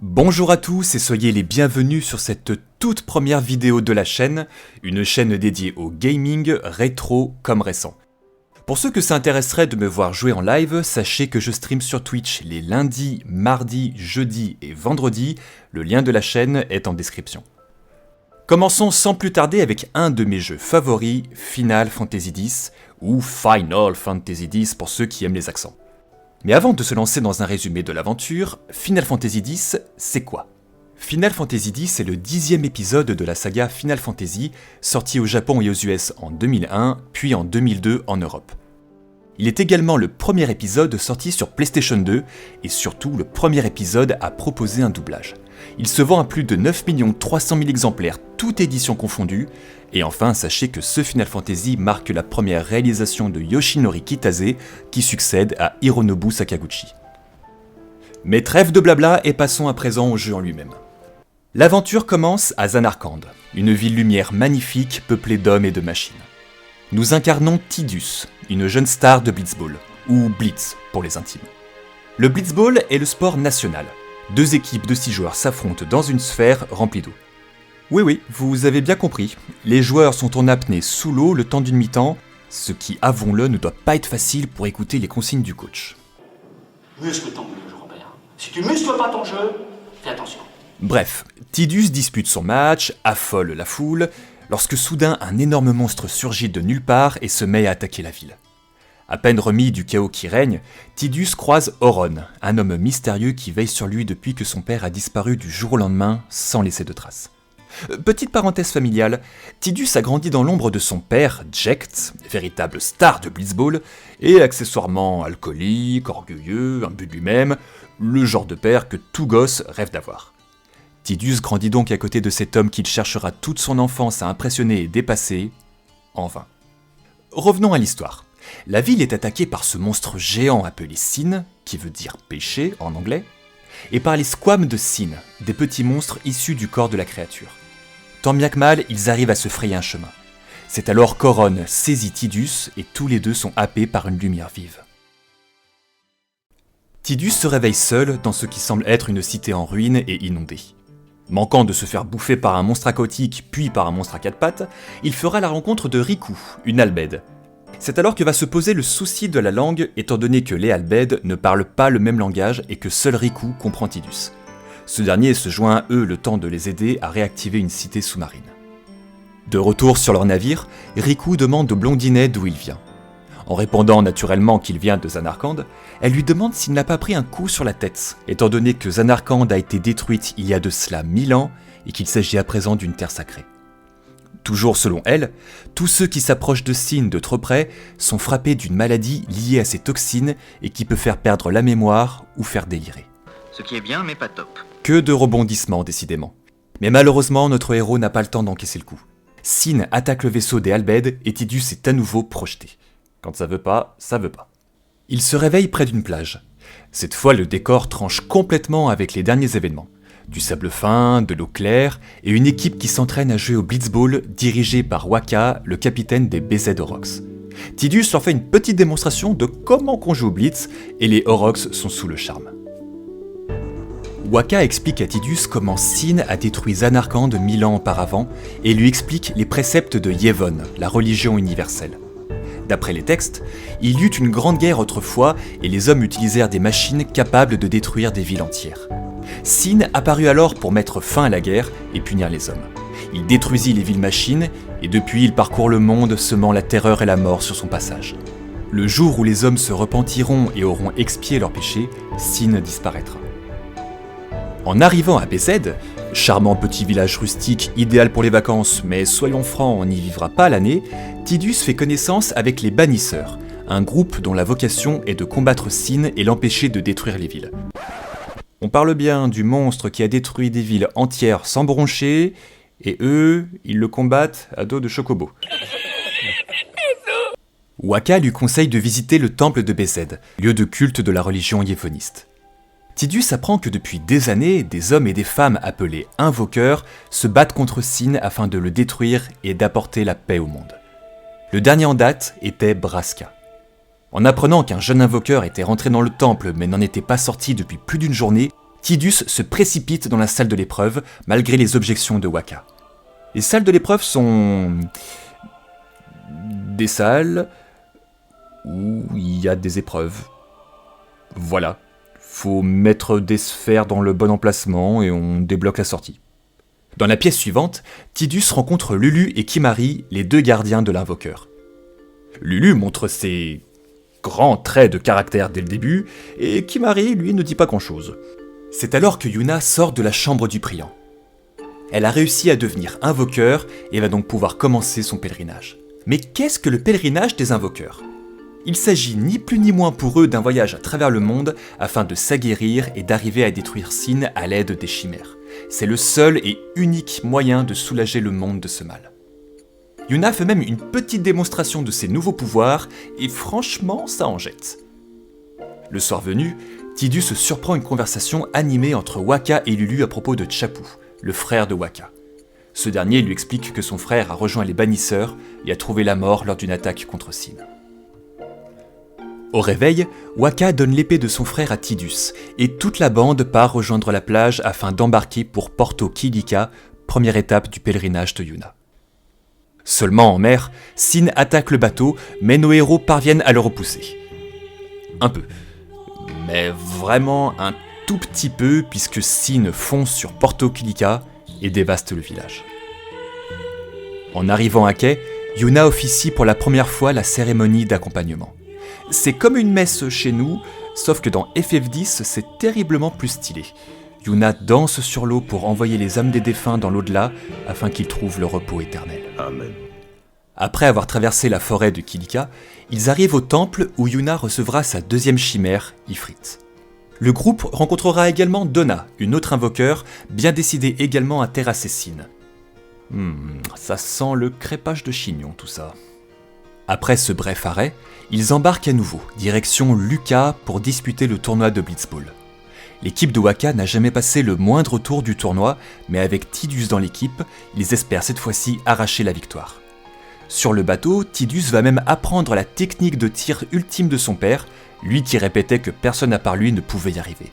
Bonjour à tous et soyez les bienvenus sur cette toute première vidéo de la chaîne, une chaîne dédiée au gaming, rétro comme récent. Pour ceux que ça intéresserait de me voir jouer en live, sachez que je stream sur Twitch les lundis, mardis, jeudis et vendredis, le lien de la chaîne est en description. Commençons sans plus tarder avec un de mes jeux favoris, Final Fantasy X, ou Final Fantasy X pour ceux qui aiment les accents. Mais avant de se lancer dans un résumé de l'aventure, Final Fantasy X, c'est quoi ? Final Fantasy X est le 10e épisode de la saga Final Fantasy, sorti au Japon et aux US en 2001, puis en 2002 en Europe. Il est également le premier épisode sorti sur PlayStation 2, et surtout le premier épisode à proposer un doublage. Il se vend à plus de 9 300 000 exemplaires, toutes éditions confondues, et enfin sachez que ce Final Fantasy marque la première réalisation de Yoshinori Kitase, qui succède à Hironobu Sakaguchi. Mais trêve de blabla et passons à présent au jeu en lui-même. L'aventure commence à Zanarkand, une ville lumière magnifique peuplée d'hommes et de machines. Nous incarnons Tidus, une jeune star de Blitzball, ou Blitz pour les intimes. Le Blitzball est le sport national. 2 équipes de 6 joueurs s'affrontent dans une sphère remplie d'eau. Oui, vous avez bien compris, les joueurs sont en apnée sous l'eau le temps d'une mi-temps, ce qui, avouons-le, ne doit pas être facile pour écouter les consignes du coach. Muscle ton jeu, Robert. Si tu muscles pas ton jeu, fais attention. Bref, Tidus dispute son match, affole la foule, lorsque soudain un énorme monstre surgit de nulle part et se met à attaquer la ville. À peine remis du chaos qui règne, Tidus croise Auron, un homme mystérieux qui veille sur lui depuis que son père a disparu du jour au lendemain sans laisser de traces. Petite parenthèse familiale, Tidus a grandi dans l'ombre de son père, Jecht, véritable star de Blitzball, et accessoirement alcoolique, orgueilleux, imbu de lui-même, le genre de père que tout gosse rêve d'avoir. Tidus grandit donc à côté de cet homme qu'il cherchera toute son enfance à impressionner et dépasser, en vain. Revenons à l'histoire. La ville est attaquée par ce monstre géant appelé Sin, qui veut dire péché en anglais, et par les squames de Sin, des petits monstres issus du corps de la créature. Tant bien que mal, ils arrivent à se frayer un chemin. C'est alors qu'Auron saisit Tidus et tous les deux sont happés par une lumière vive. Tidus se réveille seul dans ce qui semble être une cité en ruine et inondée. Manquant de se faire bouffer par un monstre aquatique puis par un monstre à 4 pattes, il fera la rencontre de Riku, une albède. C'est alors que va se poser le souci de la langue, étant donné que les albèdes ne parlent pas le même langage et que seul Riku comprend Tidus. Ce dernier se joint à eux le temps de les aider à réactiver une cité sous-marine. De retour sur leur navire, Riku demande au blondinet d'où il vient. En répondant naturellement qu'il vient de Zanarkand, elle lui demande s'il n'a pas pris un coup sur la tête, étant donné que Zanarkand a été détruite il y a de cela 1000 ans et qu'il s'agit à présent d'une terre sacrée. Toujours selon elle, tous ceux qui s'approchent de Sin de trop près sont frappés d'une maladie liée à ces toxines et qui peut faire perdre la mémoire ou faire délirer. Ce qui est bien, mais pas top. Que de rebondissements, décidément. Mais malheureusement, notre héros n'a pas le temps d'encaisser le coup. Sin attaque le vaisseau des Albèdes et Tidus est à nouveau projeté. Quand ça veut pas, ça veut pas. Il se réveille près d'une plage. Cette fois, le décor tranche complètement avec les derniers événements. Du sable fin, de l'eau claire, et une équipe qui s'entraîne à jouer au Blitzball dirigée par Wakka, le capitaine des BZ Aurochs. Tidus leur fait une petite démonstration de comment qu'on joue au Blitz, et les Aurochs sont sous le charme. Wakka explique à Tidus comment Sin a détruit Zanarkand 1000 ans auparavant, et lui explique les préceptes de Yevon, la religion universelle. D'après les textes, il y eut une grande guerre autrefois, et les hommes utilisèrent des machines capables de détruire des villes entières. Sin apparut alors pour mettre fin à la guerre et punir les hommes. Il détruisit les villes machines et depuis il parcourt le monde semant la terreur et la mort sur son passage. Le jour où les hommes se repentiront et auront expié leurs péchés, Sin disparaîtra. En arrivant à BZ, charmant petit village rustique idéal pour les vacances, mais soyons francs, on n'y vivra pas l'année, Tidus fait connaissance avec les Bannisseurs, un groupe dont la vocation est de combattre Sin et l'empêcher de détruire les villes. On parle bien du monstre qui a détruit des villes entières sans broncher, et eux, ils le combattent à dos de chocobo. Wakka lui conseille de visiter le temple de BZ, lieu de culte de la religion yévoniste. Tidus apprend que depuis des années, des hommes et des femmes appelés invoqueurs se battent contre Sin afin de le détruire et d'apporter la paix au monde. Le dernier en date était Braska. En apprenant qu'un jeune invoqueur était rentré dans le temple mais n'en était pas sorti depuis plus d'une journée, Tidus se précipite dans la salle de l'épreuve, malgré les objections de Wakka. Les salles de l'épreuve sont... des salles où il y a des épreuves. Voilà. Faut mettre des sphères dans le bon emplacement et on débloque la sortie. Dans la pièce suivante, Tidus rencontre Lulu et Kimahri, les deux gardiens de l'invoqueur. Lulu montre ses grands traits de caractère dès le début, et Kimahri, lui, ne dit pas grand-chose. C'est alors que Yuna sort de la chambre du priant. Elle a réussi à devenir invoqueur et va donc pouvoir commencer son pèlerinage. Mais qu'est-ce que le pèlerinage des invoqueurs ? Il s'agit ni plus ni moins pour eux d'un voyage à travers le monde afin de s'aguerrir et d'arriver à détruire Sin à l'aide des chimères. C'est le seul et unique moyen de soulager le monde de ce mal. Yuna fait même une petite démonstration de ses nouveaux pouvoirs et franchement, ça en jette. Le soir venu, Tidus surprend une conversation animée entre Wakka et Lulu à propos de Chapu, le frère de Wakka. Ce dernier lui explique que son frère a rejoint les bannisseurs et a trouvé la mort lors d'une attaque contre Sin. Au réveil, Wakka donne l'épée de son frère à Tidus, et toute la bande part rejoindre la plage afin d'embarquer pour Porto Kilika, première étape du pèlerinage de Yuna. Seulement en mer, Sin attaque le bateau, mais nos héros parviennent à le repousser. Un peu. Mais vraiment un tout petit peu, puisque Sin fonce sur Porto Kilika et dévaste le village. En arrivant à quai, Yuna officie pour la première fois la cérémonie d'accompagnement. C'est comme une messe chez nous, sauf que dans FF10, c'est terriblement plus stylé. Yuna danse sur l'eau pour envoyer les âmes des défunts dans l'au-delà, afin qu'ils trouvent le repos éternel. Amen. Après avoir traversé la forêt de Kilika, ils arrivent au temple où Yuna recevra sa deuxième chimère, Ifrit. Le groupe rencontrera également Donna, une autre invoqueur, bien décidée également à terrasser Sin. Ça sent le crépage de chignon tout ça. Après ce bref arrêt, ils embarquent à nouveau, direction Lucca pour disputer le tournoi de Blitzball. L'équipe de Wakka n'a jamais passé le moindre tour du tournoi, mais avec Tidus dans l'équipe, ils espèrent cette fois-ci arracher la victoire. Sur le bateau, Tidus va même apprendre la technique de tir ultime de son père, lui qui répétait que personne à part lui ne pouvait y arriver.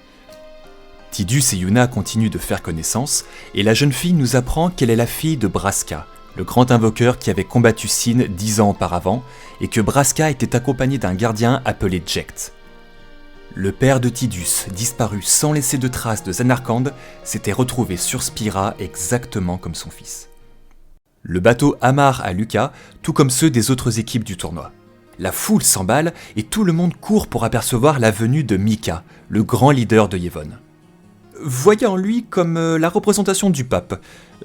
Tidus et Yuna continuent de faire connaissance, et la jeune fille nous apprend qu'elle est la fille de Braska, le grand invoqueur qui avait combattu Sin 10 ans auparavant, et que Braska était accompagné d'un gardien appelé Jecht. Le père de Tidus, disparu sans laisser de traces de Zanarkand, s'était retrouvé sur Spira exactement comme son fils. Le bateau amarre à Lucca, tout comme ceux des autres équipes du tournoi. La foule s'emballe et tout le monde court pour apercevoir la venue de Mika, le grand leader de Yevon. Voyant lui comme la représentation du pape,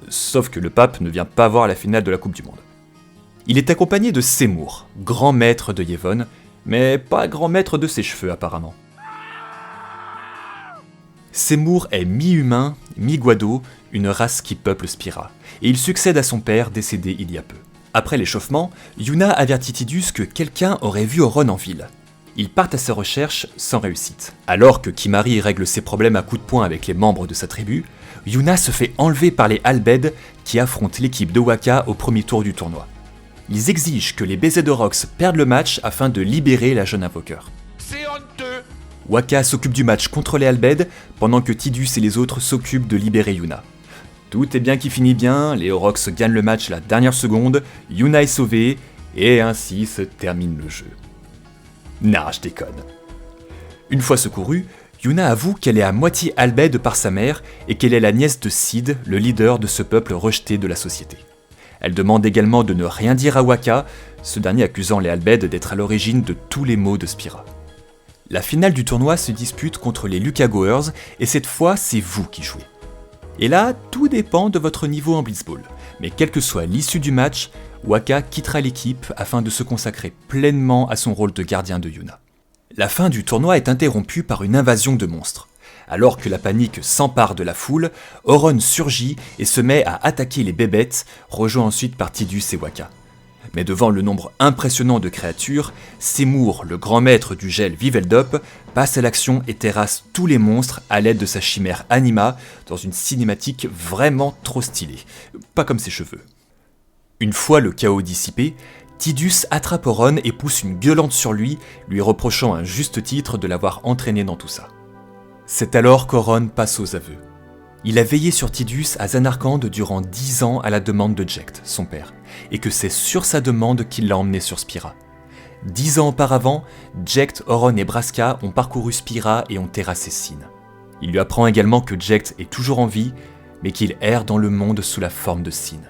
sauf que le pape ne vient pas voir la finale de la Coupe du Monde. Il est accompagné de Seymour, grand maître de Yevon, mais pas grand maître de ses cheveux apparemment. Seymour est mi-humain, mi-guado, une race qui peuple Spira, et il succède à son père décédé il y a peu. Après l'échauffement, Yuna avertit Tidus que quelqu'un aurait vu Auron en ville. Ils partent à sa recherche sans réussite. Alors que Kimahri règle ses problèmes à coups de poing avec les membres de sa tribu, Yuna se fait enlever par les Albed qui affrontent l'équipe de Wakka au premier tour du tournoi. Ils exigent que les BZ-Orox perdent le match afin de libérer la jeune invoqueur. C'est honteux. Wakka s'occupe du match contre les Albed, pendant que Tidus et les autres s'occupent de libérer Yuna. Tout est bien qui finit bien, les Orox gagnent le match à la dernière seconde, Yuna est sauvée, et ainsi se termine le jeu. Nah, je déconne. Une fois secourue, Yuna avoue qu'elle est à moitié Albed par sa mère et qu'elle est la nièce de Sid, le leader de ce peuple rejeté de la société. Elle demande également de ne rien dire à Wakka, ce dernier accusant les Albed d'être à l'origine de tous les maux de Spira. La finale du tournoi se dispute contre les Luccagoers et cette fois c'est vous qui jouez. Et là, tout dépend de votre niveau en Blitzball, mais quelle que soit l'issue du match, Wakka quittera l'équipe afin de se consacrer pleinement à son rôle de gardien de Yuna. La fin du tournoi est interrompue par une invasion de monstres. Alors que la panique s'empare de la foule, Auron surgit et se met à attaquer les bébêtes, rejoint ensuite par Tidus et Wakka. Mais devant le nombre impressionnant de créatures, Seymour, le grand maître du gel Viveldop, passe à l'action et terrasse tous les monstres à l'aide de sa chimère Anima dans une cinématique vraiment trop stylée, pas comme ses cheveux. Une fois le chaos dissipé, Tidus attrape Auron et pousse une gueulante sur lui reprochant à un juste titre de l'avoir entraîné dans tout ça. C'est alors qu'Auron passe aux aveux. Il a veillé sur Tidus à Zanarkand durant 10 ans à la demande de Jecht, son père, et que c'est sur sa demande qu'il l'a emmené sur Spira. 10 ans auparavant, Jecht, Auron et Braska ont parcouru Spira et ont terrassé Sin. Il lui apprend également que Jecht est toujours en vie, mais qu'il erre dans le monde sous la forme de Sin.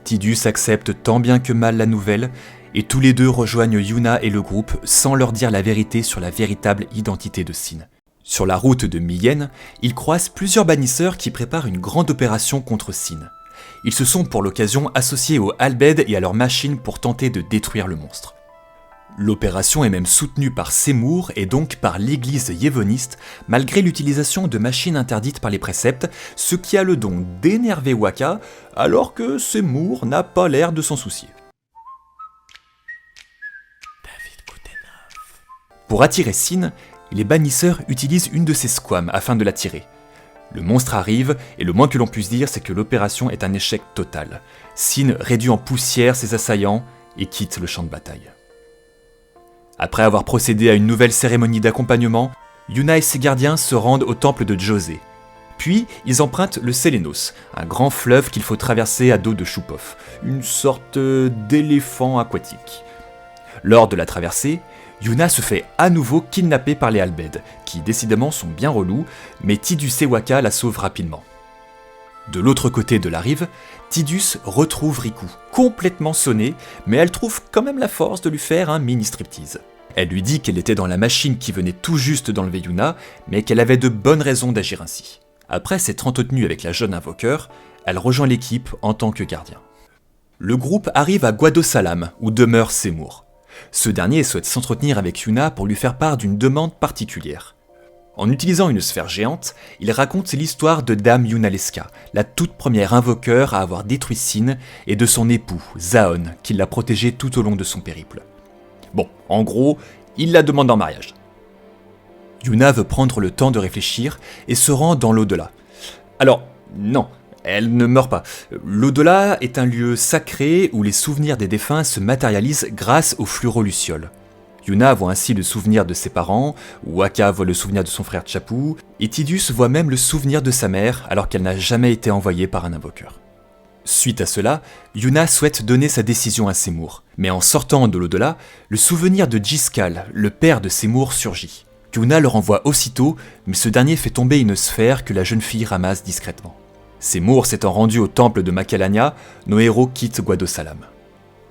Tidus accepte tant bien que mal la nouvelle, et tous les deux rejoignent Yuna et le groupe sans leur dire la vérité sur la véritable identité de Sin. Sur la route de Miyen, ils croisent plusieurs bannisseurs qui préparent une grande opération contre Sin. Ils se sont pour l'occasion associés aux Al Bhed et à leurs machines pour tenter de détruire le monstre. L'opération est même soutenue par Seymour et donc par l'église yévoniste, malgré l'utilisation de machines interdites par les préceptes, ce qui a le don d'énerver Wakka, alors que Seymour n'a pas l'air de s'en soucier. Pour attirer Sin, les bannisseurs utilisent une de ses squames afin de l'attirer. Le monstre arrive, et le moins que l'on puisse dire, c'est que l'opération est un échec total. Sin réduit en poussière ses assaillants et quitte le champ de bataille. Après avoir procédé à une nouvelle cérémonie d'accompagnement, Yuna et ses gardiens se rendent au temple de Djose. Puis, ils empruntent le Sélénos, un grand fleuve qu'il faut traverser à dos de Choupov, une sorte d'éléphant aquatique. Lors de la traversée, Yuna se fait à nouveau kidnapper par les Al Bhed, qui décidément sont bien relous, mais Tidus et Wakka la sauvent rapidement. De l'autre côté de la rive, Tidus retrouve Riku, complètement sonnée, mais elle trouve quand même la force de lui faire un mini striptease. Elle lui dit qu'elle était dans la machine qui venait tout juste d'enlever Yuna, mais qu'elle avait de bonnes raisons d'agir ainsi. Après s'être entretenue avec la jeune invoqueur, elle rejoint l'équipe en tant que gardien. Le groupe arrive à Guadosalam, où demeure Seymour. Ce dernier souhaite s'entretenir avec Yuna pour lui faire part d'une demande particulière. En utilisant une sphère géante, il raconte l'histoire de Dame Yunalesca, la toute première invoqueur à avoir détruit Sin, et de son époux, Zaon, qui l'a protégée tout au long de son périple. Bon, en gros, il la demande en mariage. Yuna veut prendre le temps de réfléchir et se rend dans l'au-delà. Alors, non, elle ne meurt pas. L'au-delà est un lieu sacré où les souvenirs des défunts se matérialisent grâce aux fluorolucioles. Yuna voit ainsi le souvenir de ses parents, Wakka voit le souvenir de son frère Chapu, et Tidus voit même le souvenir de sa mère alors qu'elle n'a jamais été envoyée par un invoqueur. Suite à cela, Yuna souhaite donner sa décision à Seymour, mais en sortant de l'au-delà, le souvenir de Djiskal, le père de Seymour, surgit. Yuna le renvoie aussitôt, mais ce dernier fait tomber une sphère que la jeune fille ramasse discrètement. Seymour s'étant rendu au temple de Makalania, nos héros quittent Guadosalam.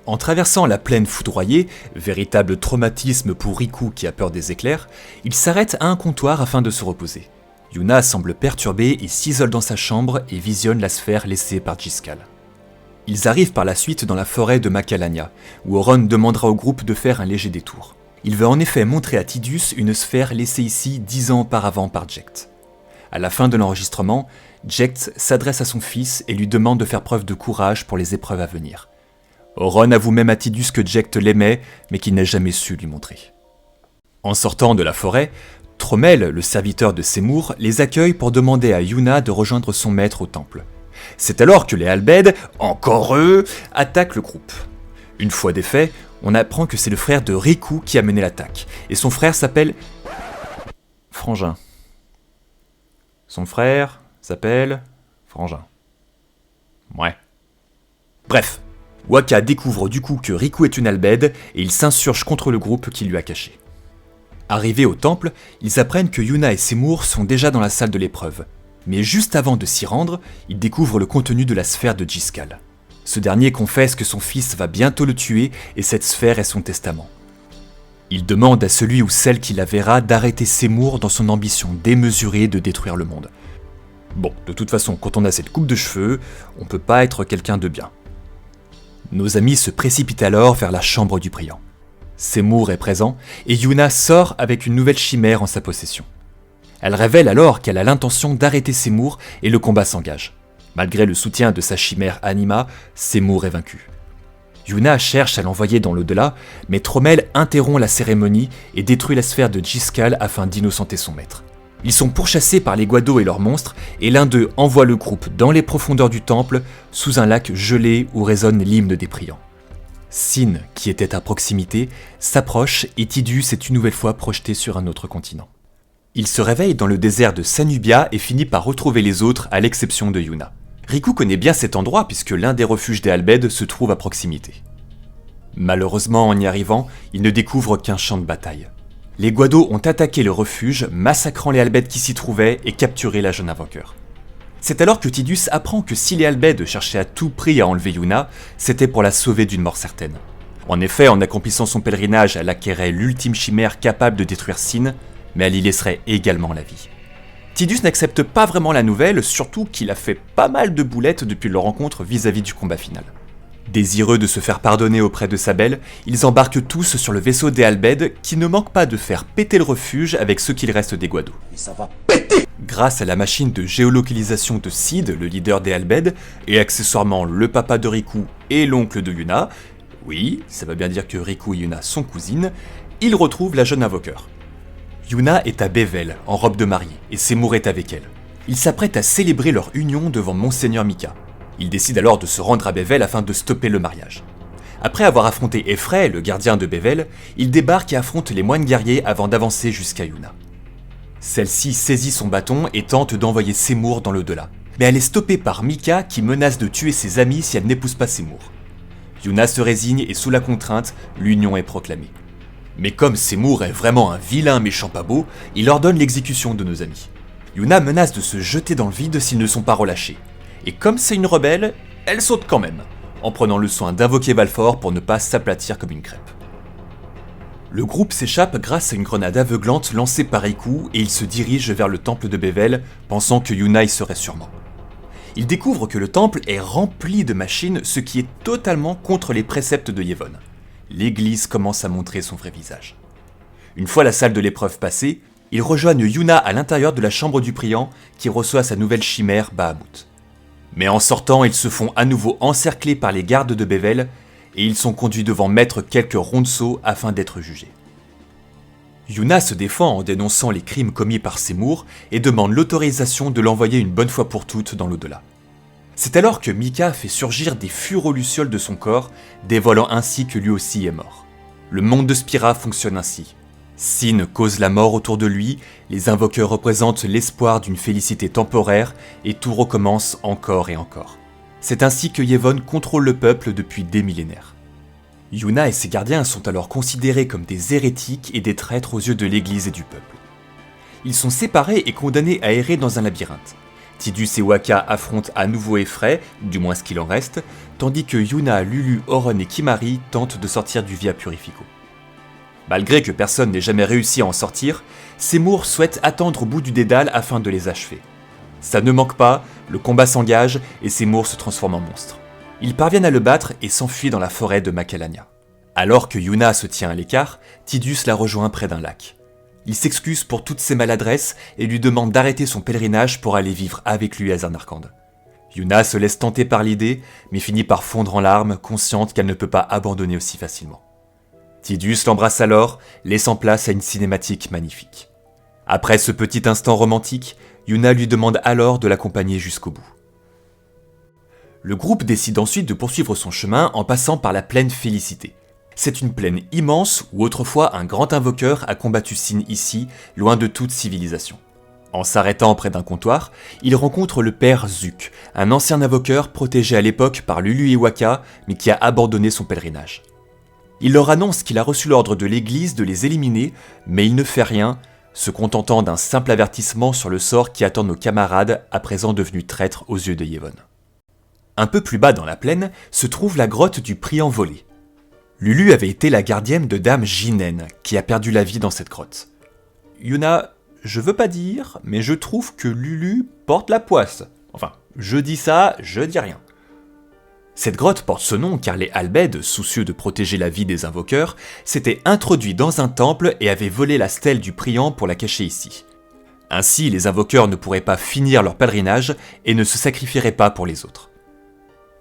En traversant la plaine foudroyée, véritable traumatisme pour Riku qui a peur des éclairs, il s'arrête à un comptoir afin de se reposer. Yuna semble perturbée et s'isole dans sa chambre et visionne la sphère laissée par Djiskal. Ils arrivent par la suite dans la forêt de Makalania, où Auron demandera au groupe de faire un léger détour. Il veut en effet montrer à Tidus une sphère laissée ici 10 ans auparavant par Jecht. À la fin de l'enregistrement, Jecht s'adresse à son fils et lui demande de faire preuve de courage pour les épreuves à venir. Auron avoue même à Tidus que Jecht l'aimait, mais qu'il n'a jamais su lui montrer. En sortant de la forêt, Tromel, le serviteur de Seymour, les accueille pour demander à Yuna de rejoindre son maître au temple. C'est alors que les Al Bhed, encore eux, attaquent le groupe. Une fois des faits, on apprend que c'est le frère de Riku qui a mené l'attaque, et son frère s'appelle Frangin. Son frère s'appelle Frangin. Ouais. Bref, Wakka découvre du coup que Riku est une Al Bhed et il s'insurge contre le groupe qui lui a caché. Arrivés au temple, ils apprennent que Yuna et Seymour sont déjà dans la salle de l'épreuve. Mais juste avant de s'y rendre, ils découvrent le contenu de la sphère de Djiskal. Ce dernier confesse que son fils va bientôt le tuer et cette sphère est son testament. Il demande à celui ou celle qui la verra d'arrêter Seymour dans son ambition démesurée de détruire le monde. Bon, de toute façon, quand on a cette coupe de cheveux, on peut pas être quelqu'un de bien. Nos amis se précipitent alors vers la chambre du priant. Seymour est présent et Yuna sort avec une nouvelle chimère en sa possession. Elle révèle alors qu'elle a l'intention d'arrêter Seymour et le combat s'engage. Malgré le soutien de sa chimère Anima, Seymour est vaincu. Yuna cherche à l'envoyer dans l'au-delà, mais Tromel interrompt la cérémonie et détruit la sphère de Djiskal afin d'innocenter son maître. Ils sont pourchassés par les Guado et leurs monstres, et l'un d'eux envoie le groupe dans les profondeurs du temple, sous un lac gelé où résonne l'hymne des priants. Sin, qui était à proximité, s'approche et Tidus est une nouvelle fois projeté sur un autre continent. Il se réveille dans le désert de Sanubia et finit par retrouver les autres à l'exception de Yuna. Riku connaît bien cet endroit puisque l'un des refuges des Albed se trouve à proximité. Malheureusement, en y arrivant, il ne découvre qu'un champ de bataille. Les Guado ont attaqué le refuge, massacrant les Albed qui s'y trouvaient et capturé la jeune invoqueur. C'est alors que Tidus apprend que si les Albed cherchaient à tout prix à enlever Yuna, c'était pour la sauver d'une mort certaine. En effet, en accomplissant son pèlerinage, elle acquérait l'ultime chimère capable de détruire Sin, mais elle y laisserait également la vie. Tidus n'accepte pas vraiment la nouvelle, surtout qu'il a fait pas mal de boulettes depuis leur rencontre vis-à-vis du combat final. Désireux de se faire pardonner auprès de sa belle, ils embarquent tous sur le vaisseau des Albed qui ne manque pas de faire péter le refuge avec ce qu'il reste des Guado. Et ça va péter! Grâce à la machine de géolocalisation de Sid, le leader des Albed, et accessoirement le papa de Riku et l'oncle de Yuna, oui, ça veut bien dire que Riku et Yuna sont cousines, ils retrouvent la jeune invoqueur. Yuna est à Bevel, en robe de mariée, et Seymour est avec elle. Ils s'apprêtent à célébrer leur union devant Monseigneur Mika. Ils décident alors de se rendre à Bevel afin de stopper le mariage. Après avoir affronté Effray, le gardien de Bevel, ils débarquent et affrontent les moines guerriers avant d'avancer jusqu'à Yuna. Celle-ci saisit son bâton et tente d'envoyer Seymour dans l'au-delà. Mais elle est stoppée par Mika qui menace de tuer ses amis si elle n'épouse pas Seymour. Yuna se résigne et sous la contrainte, l'union est proclamée. Mais comme Seymour est vraiment un vilain méchant pas beau, il ordonne l'exécution de nos amis. Yuna menace de se jeter dans le vide s'ils ne sont pas relâchés. Et comme c'est une rebelle, elle saute quand même, en prenant le soin d'invoquer Balfor pour ne pas s'aplatir comme une crêpe. Le groupe s'échappe grâce à une grenade aveuglante lancée par Riku et il se dirige vers le temple de Bevel, pensant que Yuna y serait sûrement. Il découvre que le temple est rempli de machines, ce qui est totalement contre les préceptes de Yevon. L'église commence à montrer son vrai visage. Une fois la salle de l'épreuve passée, ils rejoignent Yuna à l'intérieur de la chambre du priant qui reçoit sa nouvelle chimère Bahamut. Mais en sortant, ils se font à nouveau encercler par les gardes de Bevel et ils sont conduits devant maître quelques ronceaux afin d'être jugés. Yuna se défend en dénonçant les crimes commis par Seymour et demande l'autorisation de l'envoyer une bonne fois pour toutes dans l'au-delà. C'est alors que Mika fait surgir des furolucioles de son corps, dévoilant ainsi que lui aussi est mort. Le monde de Spira fonctionne ainsi. Sin cause la mort autour de lui, les invoqueurs représentent l'espoir d'une félicité temporaire, et tout recommence encore et encore. C'est ainsi que Yevon contrôle le peuple depuis des millénaires. Yuna et ses gardiens sont alors considérés comme des hérétiques et des traîtres aux yeux de l'église et du peuple. Ils sont séparés et condamnés à errer dans un labyrinthe. Tidus et Waka affrontent à nouveau Effray, du moins ce qu'il en reste, tandis que Yuna, Lulu, Oron et Kimari tentent de sortir du Via Purifico. Malgré que personne n'ait jamais réussi à en sortir, Seymour souhaite attendre au bout du dédale afin de les achever. Ça ne manque pas, le combat s'engage et Seymour se transforme en monstre. Ils parviennent à le battre et s'enfuient dans la forêt de Macalania. Alors que Yuna se tient à l'écart, Tidus la rejoint près d'un lac. Il s'excuse pour toutes ses maladresses et lui demande d'arrêter son pèlerinage pour aller vivre avec lui à Zarnarkand. Yuna se laisse tenter par l'idée, mais finit par fondre en larmes, consciente qu'elle ne peut pas abandonner aussi facilement. Tidus l'embrasse alors, laissant place à une cinématique magnifique. Après ce petit instant romantique, Yuna lui demande alors de l'accompagner jusqu'au bout. Le groupe décide ensuite de poursuivre son chemin en passant par la plaine Félicité. C'est une plaine immense où autrefois un grand invoqueur a combattu Sin ici, loin de toute civilisation. En s'arrêtant près d'un comptoir, il rencontre le père Zuc, un ancien invoqueur protégé à l'époque par Lulu et Waka, mais qui a abandonné son pèlerinage. Il leur annonce qu'il a reçu l'ordre de l'église de les éliminer, mais il ne fait rien, se contentant d'un simple avertissement sur le sort qui attend nos camarades à présent devenus traîtres aux yeux de Yevon. Un peu plus bas dans la plaine se trouve la grotte du priant volé. Lulu avait été la gardienne de Dame Jinen, qui a perdu la vie dans cette grotte. Yuna, je veux pas dire, mais je trouve que Lulu porte la poisse. Enfin, je dis ça, je dis rien. Cette grotte porte ce nom car les Albed, soucieux de protéger la vie des invoqueurs, s'étaient introduits dans un temple et avaient volé la stèle du priant pour la cacher ici. Ainsi, les invoqueurs ne pourraient pas finir leur pèlerinage et ne se sacrifieraient pas pour les autres.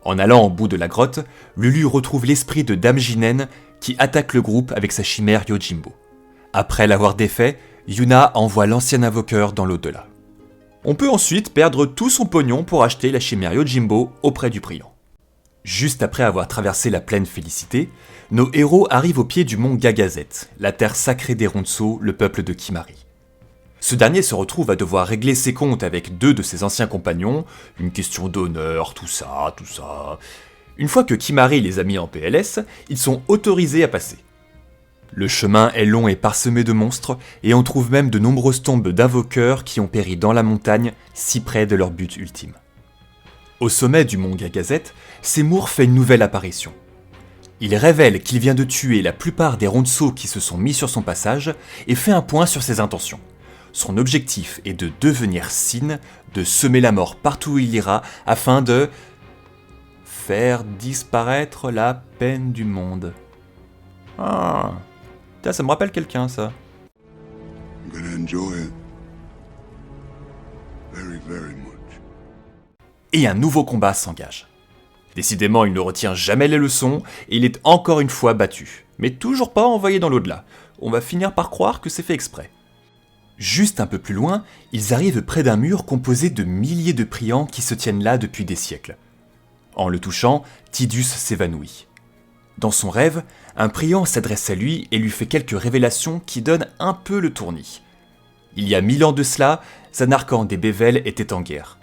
En allant au bout de la grotte, Lulu retrouve l'esprit de Dame Jinen qui attaque le groupe avec sa chimère Yojimbo. Après l'avoir défait, Yuna envoie l'ancien invoqueur dans l'au-delà. On peut ensuite perdre tout son pognon pour acheter la chimère Yojimbo auprès du priant. Juste après avoir traversé la plaine Félicité, nos héros arrivent au pied du mont Gagazet, la terre sacrée des Ronceaux, le peuple de Kimari. Ce dernier se retrouve à devoir régler ses comptes avec 2 de ses anciens compagnons, une question d'honneur, tout ça. Une fois que Kimahri les a mis en PLS, ils sont autorisés à passer. Le chemin est long et parsemé de monstres, et on trouve même de nombreuses tombes d'invoqueurs qui ont péri dans la montagne, si près de leur but ultime. Au sommet du mont Gagazet, Seymour fait une nouvelle apparition. Il révèle qu'il vient de tuer la plupart des ronceaux qui se sont mis sur son passage, et fait un point sur ses intentions. Son objectif est de devenir Sin, de semer la mort partout où il ira, afin de faire disparaître la peine du monde. Ah, ça me rappelle quelqu'un, ça. I'm gonna enjoy it. Very, very much. Et un nouveau combat s'engage. Décidément, il ne retient jamais les leçons, et il est encore une fois battu. Mais toujours pas envoyé dans l'au-delà. On va finir par croire que c'est fait exprès. Juste un peu plus loin, ils arrivent près d'un mur composé de milliers de priants qui se tiennent là depuis des siècles. En le touchant, Tidus s'évanouit. Dans son rêve, un priant s'adresse à lui et lui fait quelques révélations qui donnent un peu le tournis. Il y a 1000 ans de cela, Zanarkand et Bevel étaient en guerre.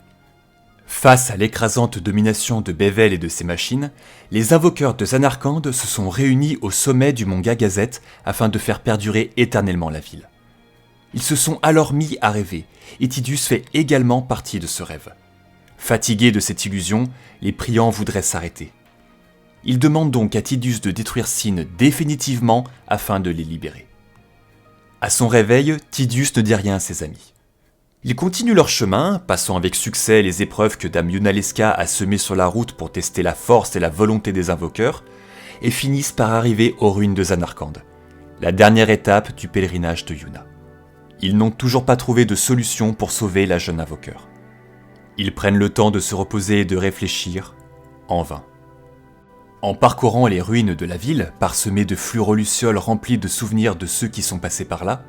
Face à l'écrasante domination de Bevel et de ses machines, les invoqueurs de Zanarkand se sont réunis au sommet du mont Gagazet afin de faire perdurer éternellement la ville. Ils se sont alors mis à rêver, et Tidus fait également partie de ce rêve. Fatigués de cette illusion, les priants voudraient s'arrêter. Ils demandent donc à Tidus de détruire Sin définitivement afin de les libérer. À son réveil, Tidus ne dit rien à ses amis. Ils continuent leur chemin, passant avec succès les épreuves que Dame Yunalesca a semées sur la route pour tester la force et la volonté des invoqueurs, et finissent par arriver aux ruines de Zanarkand, la dernière étape du pèlerinage de Yuna. Ils n'ont toujours pas trouvé de solution pour sauver la jeune invoqueur. Ils prennent le temps de se reposer et de réfléchir, en vain. En parcourant les ruines de la ville, parsemées de fleurs lucioles remplies de souvenirs de ceux qui sont passés par là,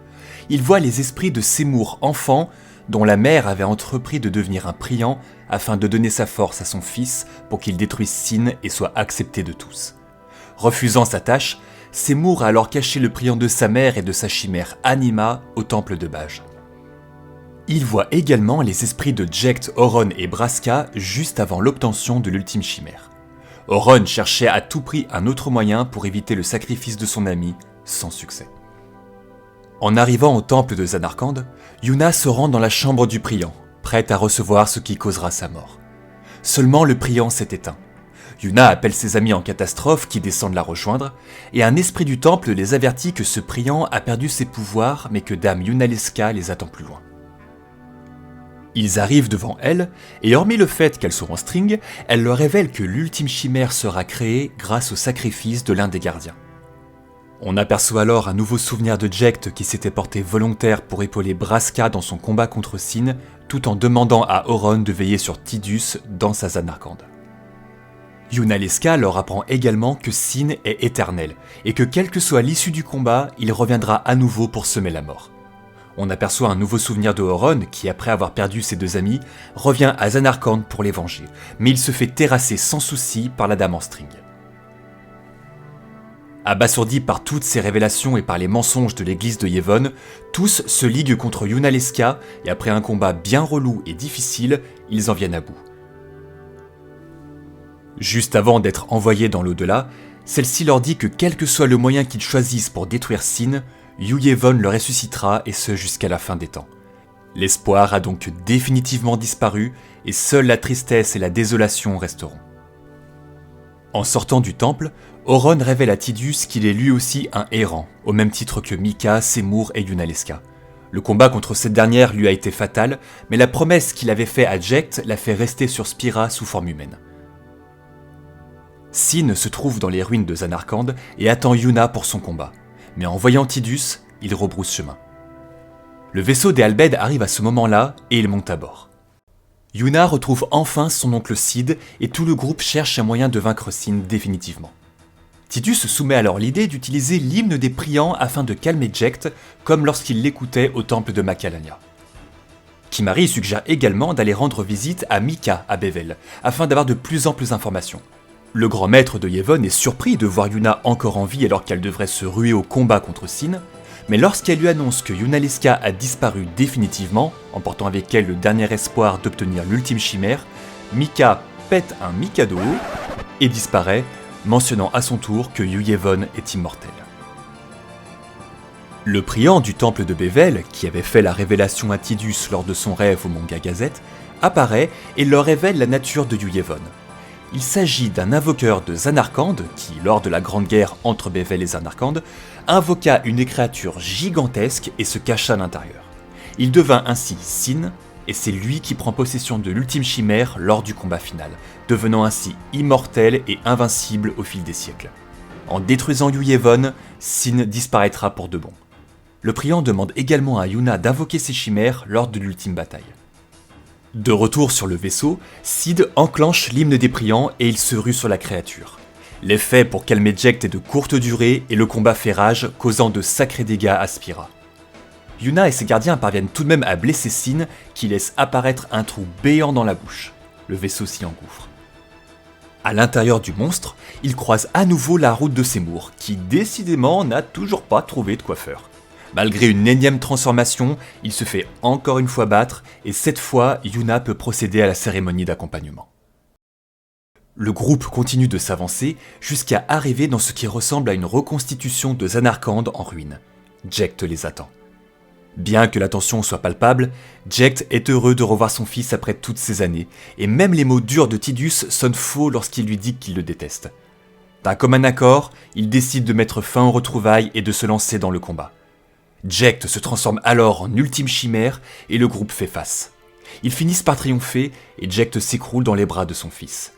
ils voient les esprits de Seymour enfant, dont la mère avait entrepris de devenir un priant afin de donner sa force à son fils pour qu'il détruise Sin et soit accepté de tous. Refusant sa tâche, Seymour a alors caché le priant de sa mère et de sa chimère Anima au temple de Baj. Il voit également les esprits de Jecht, Auron et Braska juste avant l'obtention de l'ultime chimère. Auron cherchait à tout prix un autre moyen pour éviter le sacrifice de son ami, sans succès. En arrivant au temple de Zanarkand, Yuna se rend dans la chambre du priant, prête à recevoir ce qui causera sa mort. Seulement le priant s'est éteint. Yuna appelle ses amis en catastrophe qui descendent la rejoindre, et un esprit du temple les avertit que ce priant a perdu ses pouvoirs mais que Dame Yunalesca les attend plus loin. Ils arrivent devant elle, et hormis le fait qu'elles sont en string, elle leur révèle que l'ultime chimère sera créée grâce au sacrifice de l'un des gardiens. On aperçoit alors un nouveau souvenir de Jecht qui s'était porté volontaire pour épauler Braska dans son combat contre Sin, tout en demandant à Auron de veiller sur Tidus dans sa Zanarkand. Yunalesca leur apprend également que Sin est éternel, et que quelle que soit l'issue du combat, il reviendra à nouveau pour semer la mort. On aperçoit un nouveau souvenir de Auron qui, après avoir perdu ses 2 amis, revient à Zanarkand pour les venger, mais il se fait terrasser sans souci par la dame en string. Abasourdis par toutes ces révélations et par les mensonges de l'église de Yevon, tous se liguent contre Yunalesca et après un combat bien relou et difficile, ils en viennent à bout. Juste avant d'être envoyés dans l'au-delà, celle-ci leur dit que quel que soit le moyen qu'ils choisissent pour détruire Sin, Yu Yevon le ressuscitera et ce jusqu'à la fin des temps. L'espoir a donc définitivement disparu et seule la tristesse et la désolation resteront. En sortant du temple, Auron révèle à Tidus qu'il est lui aussi un errant, au même titre que Mika, Seymour et Yunalesca. Le combat contre cette dernière lui a été fatal, mais la promesse qu'il avait faite à Jecht l'a fait rester sur Spira sous forme humaine. Sin se trouve dans les ruines de Zanarkand et attend Yuna pour son combat, mais en voyant Tidus, il rebrousse chemin. Le vaisseau des Albed arrive à ce moment-là et il monte à bord. Yuna retrouve enfin son oncle Sid et tout le groupe cherche un moyen de vaincre Sin définitivement. Tidus soumet alors l'idée d'utiliser l'hymne des priants afin de calmer Jecht, comme lorsqu'il l'écoutait au temple de Makalania. Kimahri suggère également d'aller rendre visite à Mika à Bevel, afin d'avoir de plus amples informations. Le grand maître de Yevon est surpris de voir Yuna encore en vie alors qu'elle devrait se ruer au combat contre Sin, Mais lorsqu'elle lui annonce que Yunalesca a disparu définitivement, emportant avec elle le dernier espoir d'obtenir l'ultime chimère, Mika pète un Mikado et disparaît, mentionnant à son tour que Yuyevon est immortel. Le priant du temple de Bével, qui avait fait la révélation à Tidus lors de son rêve au manga Gazette, apparaît et leur révèle la nature de Yuyevon. Il s'agit d'un invoqueur de Zanarkand qui, lors de la grande guerre entre Bével et Zanarkand, invoqua une créature gigantesque et se cacha à l'intérieur. Il devint ainsi Sin, et c'est lui qui prend possession de l'ultime chimère lors du combat final, devenant ainsi immortel et invincible au fil des siècles. En détruisant Yuyevon, Sin disparaîtra pour de bon. Le priant demande également à Yuna d'invoquer ses chimères lors de l'ultime bataille. De retour sur le vaisseau, Sid enclenche l'hymne des priants et il se rue sur la créature. L'effet pour calmer Jecht est de courte durée et le combat fait rage, causant de sacrés dégâts à Spira. Yuna et ses gardiens parviennent tout de même à blesser Sin, qui laisse apparaître un trou béant dans la bouche. Le vaisseau s'y engouffre. À l'intérieur du monstre, il croise à nouveau la route de Seymour, qui décidément n'a toujours pas trouvé de coiffeur. Malgré une énième transformation, il se fait encore une fois battre, et cette fois, Yuna peut procéder à la cérémonie d'accompagnement. Le groupe continue de s'avancer jusqu'à arriver dans ce qui ressemble à une reconstitution de Zanarkand en ruine. Jecht les attend. Bien que la tension soit palpable, Jecht est heureux de revoir son fils après toutes ces années, et même les mots durs de Tidus sonnent faux lorsqu'il lui dit qu'il le déteste. D'un commun accord, il décide de mettre fin aux retrouvailles et de se lancer dans le combat. Jecht se transforme alors en ultime chimère et le groupe fait face. Ils finissent par triompher et Jecht s'écroule dans les bras de son fils.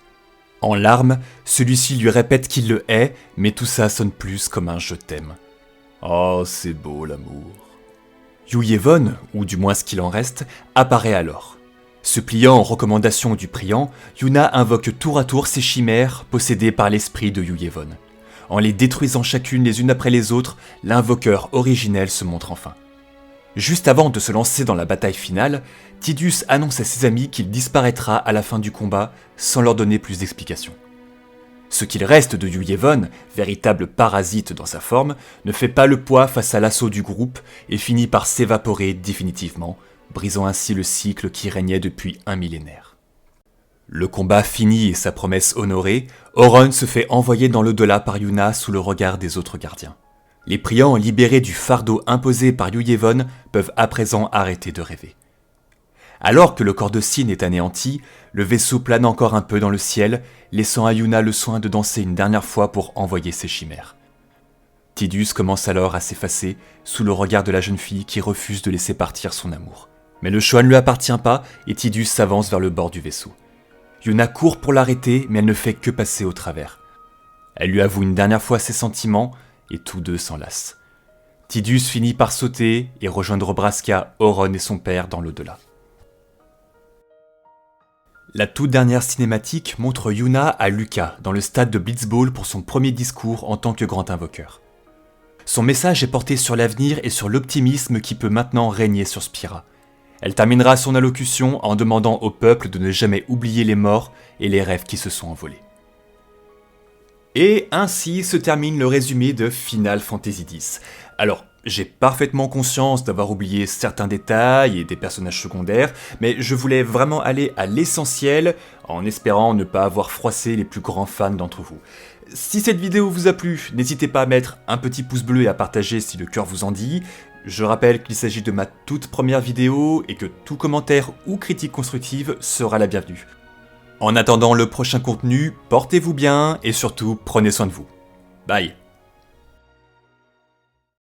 En larmes, celui-ci lui répète qu'il le hait, mais tout ça sonne plus comme un « je t'aime ». Oh, c'est beau l'amour. Yuyevon, ou du moins ce qu'il en reste, apparaît alors. Se pliant aux recommandations du priant, Yuna invoque tour à tour ses chimères possédées par l'esprit de Yuyevon. En les détruisant chacune les unes après les autres, l'invoqueur originel se montre enfin. Juste avant de se lancer dans la bataille finale, Tidus annonce à ses amis qu'il disparaîtra à la fin du combat sans leur donner plus d'explications. Ce qu'il reste de Yuyevon, véritable parasite dans sa forme, ne fait pas le poids face à l'assaut du groupe et finit par s'évaporer définitivement, brisant ainsi le cycle qui régnait depuis un millénaire. Le combat fini et sa promesse honorée, Auron se fait envoyer dans l'au-delà par Yuna sous le regard des autres gardiens. Les priants libérés du fardeau imposé par Yuyevon peuvent à présent arrêter de rêver. Alors que le corps de Sin est anéanti, le vaisseau plane encore un peu dans le ciel, laissant à Yuna le soin de danser une dernière fois pour envoyer ses chimères. Tidus commence alors à s'effacer sous le regard de la jeune fille qui refuse de laisser partir son amour. Mais le choix ne lui appartient pas et Tidus s'avance vers le bord du vaisseau. Yuna court pour l'arrêter, mais elle ne fait que passer au travers. Elle lui avoue une dernière fois ses sentiments, et tous deux s'enlacent. Tidus finit par sauter et rejoindre Braska, Auron et son père dans l'au-delà. La toute dernière cinématique montre Yuna à Lucca, dans le stade de Blitzball pour son premier discours en tant que grand invoqueur. Son message est porté sur l'avenir et sur l'optimisme qui peut maintenant régner sur Spira. Elle terminera son allocution en demandant au peuple de ne jamais oublier les morts et les rêves qui se sont envolés. Et ainsi se termine le résumé de Final Fantasy X. Alors, j'ai parfaitement conscience d'avoir oublié certains détails et des personnages secondaires, mais je voulais vraiment aller à l'essentiel, en espérant ne pas avoir froissé les plus grands fans d'entre vous. Si cette vidéo vous a plu, n'hésitez pas à mettre un petit pouce bleu et à partager si le cœur vous en dit. Je rappelle qu'il s'agit de ma toute première vidéo et que tout commentaire ou critique constructive sera la bienvenue. En attendant le prochain contenu, portez-vous bien et surtout prenez soin de vous. Bye.